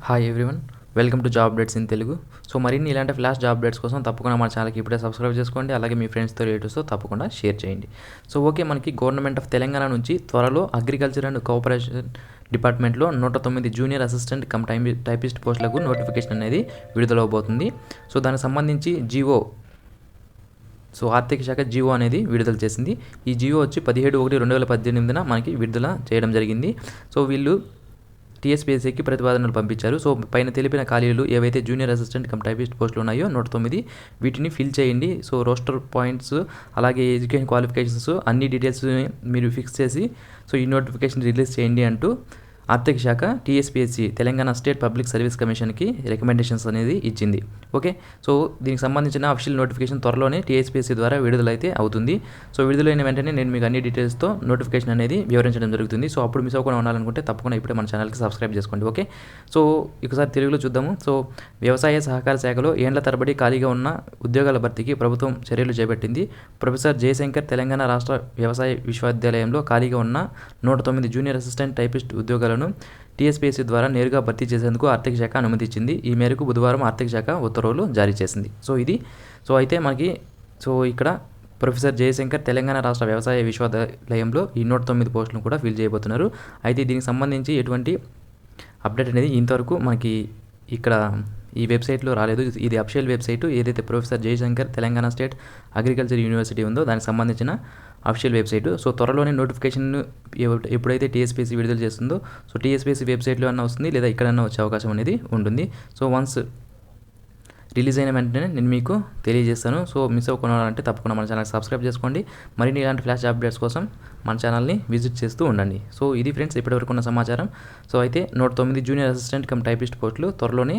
Hi everyone, welcome to job updates in Telugu. So మరిన్ని ఇలాంటి flash job updates కోసం తప్పకుండా మన ఛానల్కి ఇప్పుడే సబ్స్క్రైబ్ చేసుకోండి. అలాగే మీ ఫ్రెండ్స్తో రిలేటివ్స్తో తప్పకుండా షేర్ చేయండి. సో ఓకే, మనకి గవర్నమెంట్ ఆఫ్ తెలంగాణ నుంచి త్వరలో అగ్రికల్చర్ అండ్ కోఆపరేషన్ డిపార్ట్మెంట్లో 109 జూనియర్ అసిస్టెంట్ కమ్ టైపిస్ట్ పోస్టులకు నోటిఫికేషన్ అనేది విడుదలవబోతుంది. సో దానికి సంబంధించి ఆర్థిక శాఖ జీవో అనేది విడుదల చేసింది. ఈ జీవో వచ్చి 17/1/2018 మనకి విడుదల చేయడం జరిగింది. సో వీళ్ళు టీఎస్పీఎస్సీకి ప్రతిపాదనలు పంపించారు. సో పైన తెలిపిన ఖాళీలు ఏవైతే జూనియర్ అసిస్టెంట్ కమ్ టైపిస్ట్ పోస్టులు ఉన్నాయో 109 వీటిని ఫిల్ చేయండి. సో రోస్టర్ పాయింట్స్ అలాగే ఎడ్యుకేషన్ క్వాలిఫికేషన్స్ అన్ని డీటెయిల్స్ మీరు ఫిక్స్ చేసి సో ఈ నోటిఫికేషన్ రిలీజ్ చేయండి అంటూ ఆర్థిక శాఖ TSPSC Telangana state public service కమిషన్కి రికమెండేషన్స్ అనేది ఇచ్చింది. ఓకే, సో దీనికి సంబంధించిన అఫీషియల్ నోటిఫికేషన్ త్వరలోనే టీఎస్పీఎస్సీ ద్వారా విడుదలైతే అవుతుంది. సో విడుదలైన వెంటనే నేను మీకు అన్ని డీటెయిల్స్తో నోటిఫికేషన్ అనేది వివరించడం జరుగుతుంది. సో అప్పుడు మిస్ అవ్వకుండా ఉండాలనుకుంటే తప్పకుండా ఇప్పుడే మన ఛానల్కి సబ్స్క్రైబ్ చేసుకోండి. ఓకే, సో ఒకసారి తెలుగులో చూద్దాము. సో వ్యవసాయ సహకార శాఖలో ఏండ్ల తరబడి ఖాళీగా ఉన్న ఉద్యోగాల భర్తీకి ప్రభుత్వం చర్యలు చేపట్టింది. ప్రొఫెసర్ జయశంకర్ తెలంగాణ రాష్ట్ర వ్యవసాయ విశ్వవిద్యాలయంలో ఖాళీగా ఉన్న 109 జూనియర్ అసిస్టెంట్ టైపిస్ట్ ఉద్యోగాలను టీఎస్పీఎస్సీ ద్వారా నేరుగా భర్తీ చేసేందుకు ఆర్థిక శాఖ అనుమతి ఇచ్చింది. ఈ మేరకు బుధవారం ఆర్థిక శాఖ ఉత్తర్వులు జారీ చేసింది. అయితే మనకి ఇక్కడ ప్రొఫెసర్ జయశంకర్ తెలంగాణ రాష్ట్ర వ్యవసాయ విశ్వవిద్యాలయంలో ఈ 109 పోస్టులను కూడా ఫిల్ చేయబోతున్నారు. అయితే దీనికి సంబంధించి ఎటువంటి అప్డేట్ అనేది ఇంతవరకు మనకి ఇక్కడ ఈ వెబ్సైట్లో రాలేదు. ఇది అఫీషియల్ వెబ్సైట్, ఏదైతే professor Jayashankar Telangana state agriculture university ఉందో దానికి సంబంధించిన అఫీషియల్ వెబ్సైట్. సో త్వరలోనే నోటిఫికేషన్ ఎప్పుడైతే టీఎస్పీఎస్సీ విడుదల చేస్తుందో సో టీఎస్పీఎస్సీ వెబ్సైట్లో అన్నా వస్తుంది, లేదా ఎక్కడన్నా వచ్చే అవకాశం అనేది ఉంటుంది. సో వన్స్ రిలీజ్ అయిన వెంటనే నేను మీకు తెలియజేస్తాను. సో మిస్ అవ్వకుండా తప్పకుండా మన ఛానల్కి సబ్స్క్రైబ్ చేసుకోండి. మరిన్ని ఇలాంటి ఫ్లాష్ అప్డేట్స్ కోసం మన ఛానల్ని విజిట్ చేస్తూ ఉండండి. సో ఇది ఫ్రెండ్స్ ఇప్పటివరకు ఉన్న సమాచారం. సో అయితే 109 జూనియర్ అసిస్టెంట్ కమ్ టైపిస్ట్ పోస్టులు త్వరలోనే